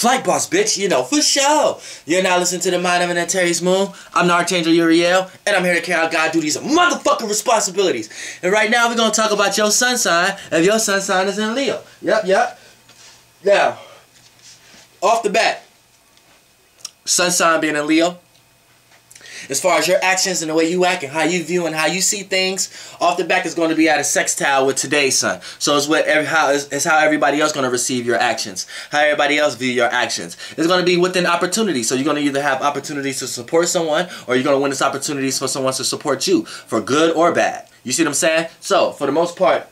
Flight Boss, bitch, you know, for sure. You're now listening to the Mind of an Antares Moon. I'm the Archangel Uriel, and I'm here to carry out God's duties and motherfucking responsibilities. And right now, we're going to talk about your sun sign, if your sun sign is in Leo. Yep. Now, off the bat, sun sign being in Leo, as far as your actions and the way you act and how you view and how you see things, off the back is going to be at a sextile with today's sun. So it's how everybody else going to receive your actions, how everybody else view your actions. It's going to be within opportunity. So you're going to either have opportunities to support someone, or you're going to witness opportunities for someone to support you, for good or bad. You see what I'm saying? So for the most part,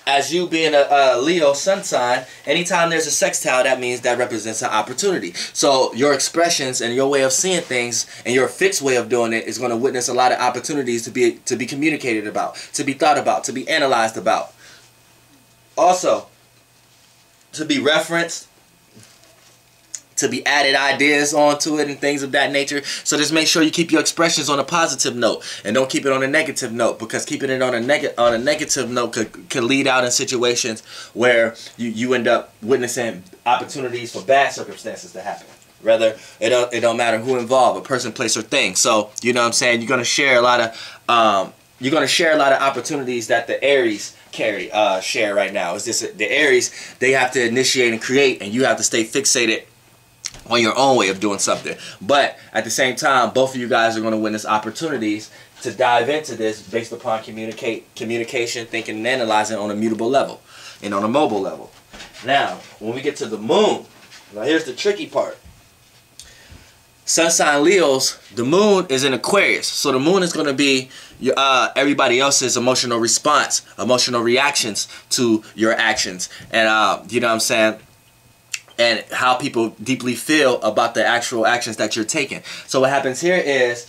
as you being a Leo sun sign, anytime there's a sextile, that means that represents an opportunity. So your expressions and your way of seeing things and your fixed way of doing it is going to witness a lot of opportunities to be communicated about, to be thought about, to be analyzed about. Also, to be referenced, to be added ideas onto it and things of that nature. So just make sure you keep your expressions on a positive note and don't keep it on a negative note, because keeping it on a negative note could lead out in situations where you end up witnessing opportunities for bad circumstances to happen. Rather, it don't matter who involved, a person, place, or thing. So you know what I'm saying, you're gonna share a lot of opportunities that the Aries share right now. It's just the Aries, they have to initiate and create, and you have to stay fixated on your own way of doing something. But at the same time, both of you guys are going to witness opportunities to dive into this based upon communication, thinking, and analyzing on a mutable level and on a mobile level. Now, when we get to the moon, now here's the tricky part. Sun sign Leos, the moon is in Aquarius. So the moon is going to be everybody else's emotional response, emotional reactions to your actions. And you know what I'm saying? And how people deeply feel about the actual actions that you're taking. So what happens here is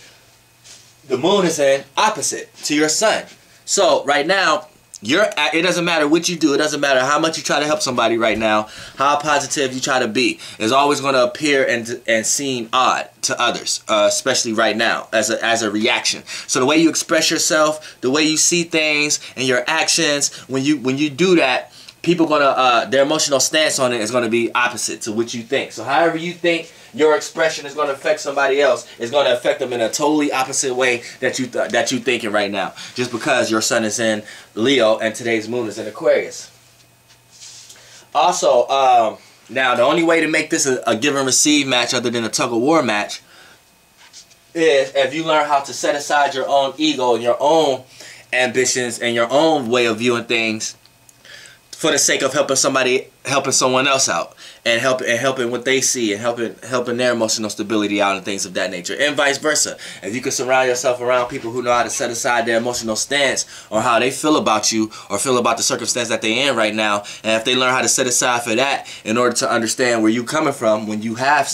the moon is in opposite to your sun. So right now, it doesn't matter what you do. It doesn't matter how much you try to help somebody right now, how positive you try to be. It's always going to appear and seem odd to others, especially right now as a reaction. So the way you express yourself, the way you see things, and your actions, when you do that, people gonna their emotional stance on it is gonna be opposite to what you think. So however you think your expression is gonna affect somebody else, is gonna affect them in a totally opposite way that you thinking right now. Just because your sun is in Leo and today's moon is in Aquarius. Also, now the only way to make this a give and receive match other than a tug of war match is if you learn how to set aside your own ego and your own ambitions and your own way of viewing things for the sake of helping someone else out, and helping what they see, and helping their emotional stability out and things of that nature, and vice versa. If you can surround yourself around people who know how to set aside their emotional stance or how they feel about you or feel about the circumstance that they're in right now, and if they learn how to set aside for that in order to understand where you're coming from when you have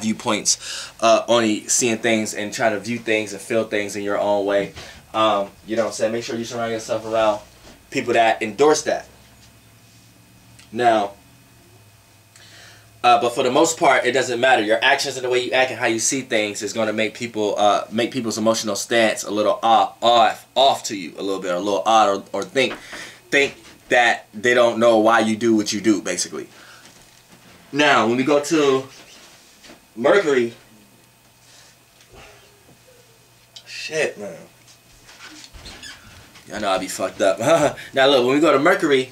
viewpoints, only seeing things and trying to view things and feel things in your own way, you know what I'm saying, make sure you surround yourself around people that endorse that. Now, but for the most part, it doesn't matter. Your actions and the way you act and how you see things is going to make people's emotional stance a little off to you a little bit, or a little odd, or think that they don't know why you do what you do, basically. Now, when we go to Mercury, shit, man. I know I'll be fucked up. Now look, when we go to Mercury,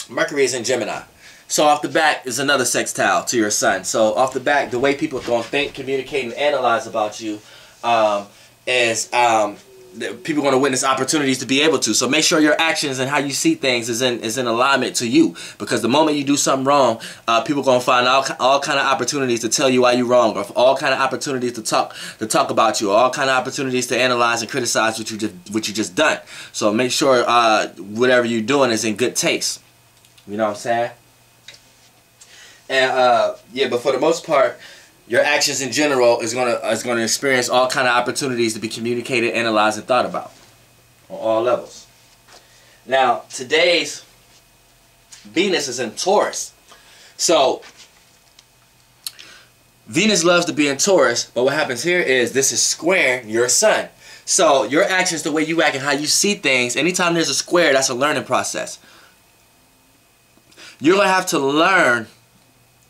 Mercury is in Gemini. So off the back is another sextile to your sun. So off the back, the way people are going to think, communicate, and analyze about you is people are going to witness opportunities to be able to. So make sure your actions and how you see things is in alignment to you. Because the moment you do something wrong, people are going to find all kind of opportunities to tell you why you're wrong, or all kind of opportunities to talk about you, or all kind of opportunities to analyze and criticize what you just done. So make sure whatever you're doing is in good taste. You know what I'm saying? And yeah, but for the most part, your actions in general is gonna experience all kind of opportunities to be communicated, analyzed, and thought about on all levels. Now, today's Venus is in Taurus. So Venus loves to be in Taurus, but what happens here is this is square your sun. So your actions, the way you act and how you see things, anytime there's a square, that's a learning process. you're going to have to learn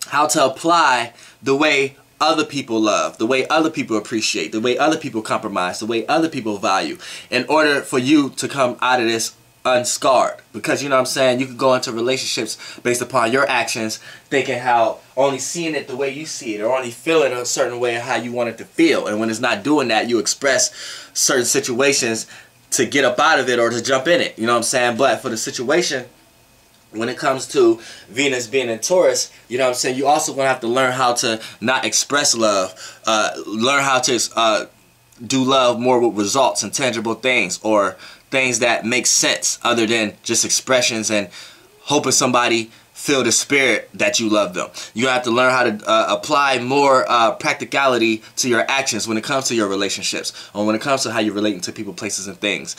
how to apply the way other people love, the way other people appreciate, the way other people compromise, the way other people value, in order for you to come out of this unscarred. Because, you know what I'm saying, you could go into relationships based upon your actions, thinking how, only seeing it the way you see it, or only feeling a certain way of how you want it to feel. And when it's not doing that, you express certain situations to get up out of it or to jump in it. You know what I'm saying? But for the situation, when it comes to Venus being in Taurus, you know what I'm saying, you also going to have to learn how to not express love, learn how to do love more with results and tangible things, or things that make sense other than just expressions and hoping somebody feel the spirit that you love them. You have to learn how to apply more practicality to your actions when it comes to your relationships, or when it comes to how you're relating to people, places, and things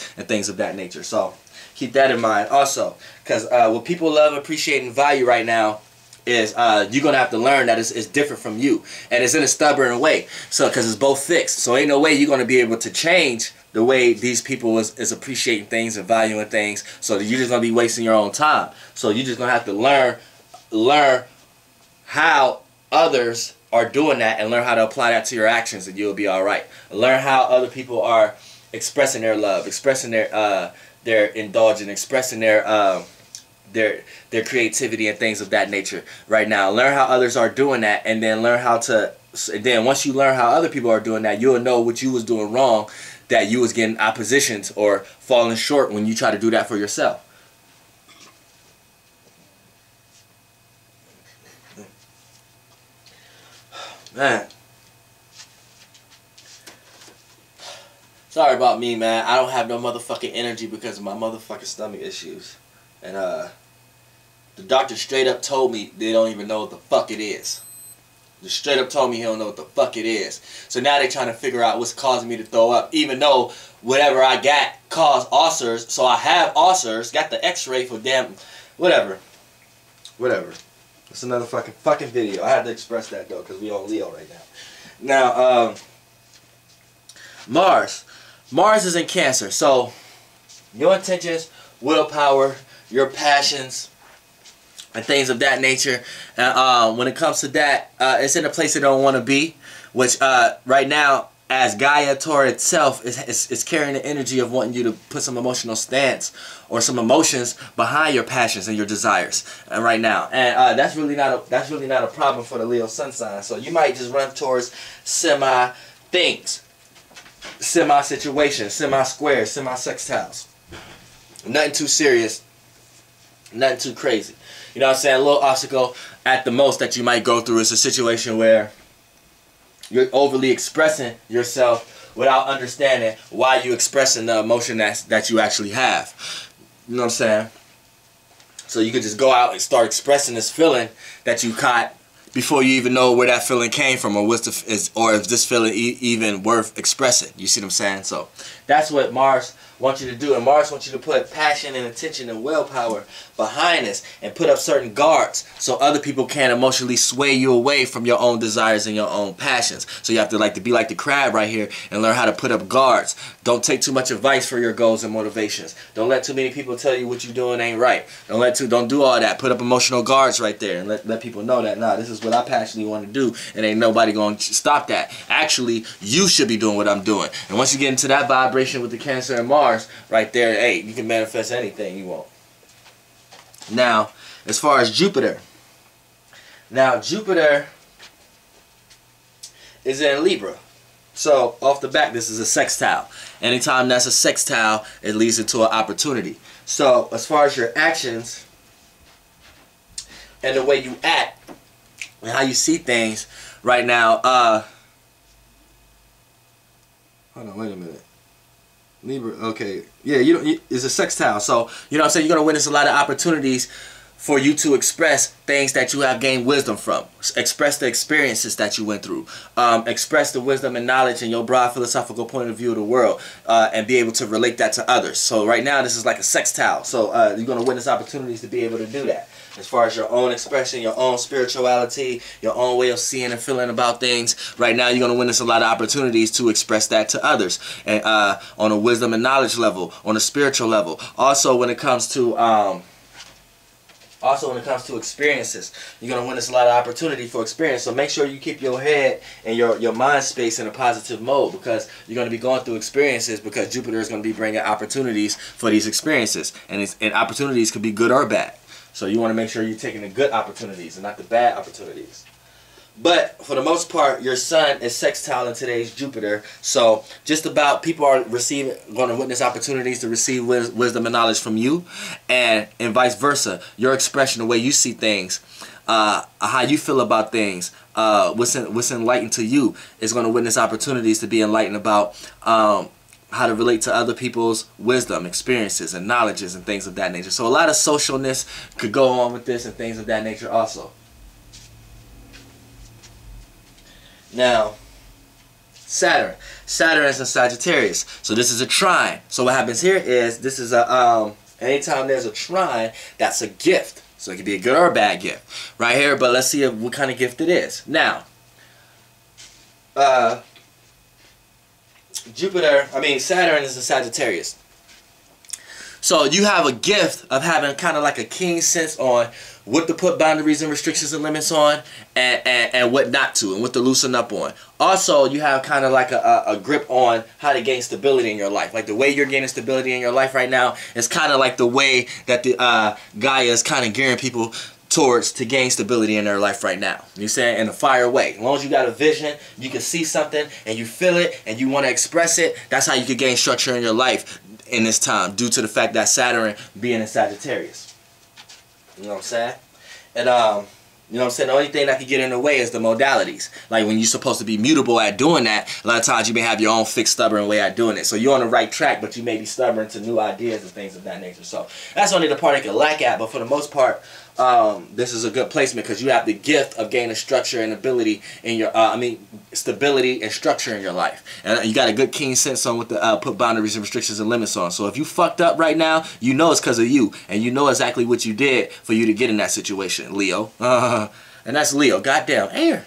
of that nature. So keep that in mind also, because what people love, appreciate, and value right now is you're going to have to learn that it's different from you, and it's in a stubborn way, so because it's both fixed. So ain't no way you're going to be able to change the way these people is appreciating things and valuing things, so that you're just going to be wasting your own time. So you're just going to have to learn how others are doing that, and learn how to apply that to your actions, and you'll be alright. Learn how other people are expressing their love, expressing their indulgence, expressing their creativity and things of that nature right now. Learn how others are doing that, and then learn how to, then once you learn how other people are doing that, you'll know what you was doing wrong, that you was getting oppositions or falling short when you try to do that for yourself. Man, sorry about me, man. I don't have no motherfucking energy because of my motherfucking stomach issues. And the doctor straight up told me they don't even know what the fuck it is. They straight up told me he don't know what the fuck it is. So now they're trying to figure out what's causing me to throw up, even though whatever I got caused ulcers. So I have ulcers, got the x-ray for damn, whatever. It's another fucking video. I had to express that though, because we on Leo right now. Now, Mars is in Cancer. So your intentions, willpower, your passions, and things of that nature. When it comes to that, it's in a place it don't want to be, which right now, as Gaia Taur itself is carrying the energy of wanting you to put some emotional stance or some emotions behind your passions and your desires right now. And that's really not a problem for the Leo sun sign. So you might just run towards semi things, semi situations, semi squares, semi sextiles. Nothing too serious, nothing too crazy. You know what I'm saying? A little obstacle at the most that you might go through is a situation where you're overly expressing yourself without understanding why you're expressing the emotion that you actually have. You know what I'm saying? So you could just go out and start expressing this feeling that you caught before you even know where that feeling came from, or if this feeling even worth expressing. You see what I'm saying? So that's what Mars wants you to do, and Mars wants you to put passion and attention and willpower behind this, and put up certain guards so other people can't emotionally sway you away from your own desires and your own passions. So you have to be like the crab right here and learn how to put up guards. Don't take too much advice for your goals and motivations. Don't let too many people tell you what you're doing ain't right. Don't do all that. Put up emotional guards right there and let people know that, nah, this is what I passionately want to do, and ain't nobody going to stop that. Actually, you should be doing what I'm doing. And once you get into that vibration with the Cancer and Mars right there, hey, you can manifest anything you want. Now, as far as Jupiter. Now, Jupiter is in Libra. So, off the back, this is a sextile. Anytime that's a sextile, it leads into an opportunity. So, as far as your actions and the way you act and how you see things right now, hold on, wait a minute. Libra, okay. Yeah, it's a sextile. So, you know what I'm saying? You're going to witness a lot of opportunities for you to express things that you have gained wisdom from. Express the experiences that you went through. Express the wisdom and knowledge and your broad philosophical point of view of the world. And be able to relate that to others. So right now, this is like a sextile. So you're going to witness opportunities to be able to do that. As far as your own expression, your own spirituality, your own way of seeing and feeling about things, right now you're going to witness a lot of opportunities to express that to others. And on a wisdom and knowledge level, on a spiritual level. Also, when it comes to Also, when it comes to experiences, you're going to witness a lot of opportunity for experience. So make sure you keep your head and your mind space in a positive mode, because you're going to be going through experiences, because Jupiter is going to be bringing opportunities for these experiences. And opportunities could be good or bad. So you want to make sure you're taking the good opportunities and not the bad opportunities. But for the most part, your sun is sextile in today's Jupiter. So just about people are going to witness opportunities to receive wisdom and knowledge from you, and vice versa. Your expression, the way you see things, how you feel about things, what's enlightened to you, is going to witness opportunities to be enlightened about how to relate to other people's wisdom, experiences, and knowledges, and things of that nature. So a lot of socialness could go on with this and things of that nature also. Now, Saturn. Saturn is in Sagittarius. So this is a trine. So what happens here is, this is a anytime there's a trine, that's a gift. So it could be a good or a bad gift right here. But let's see what kind of gift it is. Now, Saturn is in Sagittarius. So you have a gift of having kind of like a keen sense on what to put boundaries and restrictions and limits on, and what not to, and what to loosen up on. Also, you have kind of like a grip on how to gain stability in your life. Like the way you're gaining stability in your life right now is kind of like the way that the Gaia is kind of gearing people towards to gain stability in their life right now. You saying, in a fire way. As long as you got a vision, you can see something and you feel it and you want to express it, that's how you can gain structure in your life in this time, due to the fact that Saturn being in Sagittarius. You know what I'm saying? And you know what I'm saying, the only thing that can get in the way is the modalities. Like when you're supposed to be mutable at doing that, a lot of times you may have your own fixed, stubborn way at doing it. So you're on the right track, but you may be stubborn to new ideas and things of that nature. So that's only the part I can lack at, but for the most part, this is a good placement, because you have the gift of gaining structure and ability in your, stability and structure in your life. And you got a good keen sense on what to put boundaries and restrictions and limits on. So if you fucked up right now, you know it's because of you, and you know exactly what you did for you to get in that situation, Leo. And that's Leo. Goddamn. Air.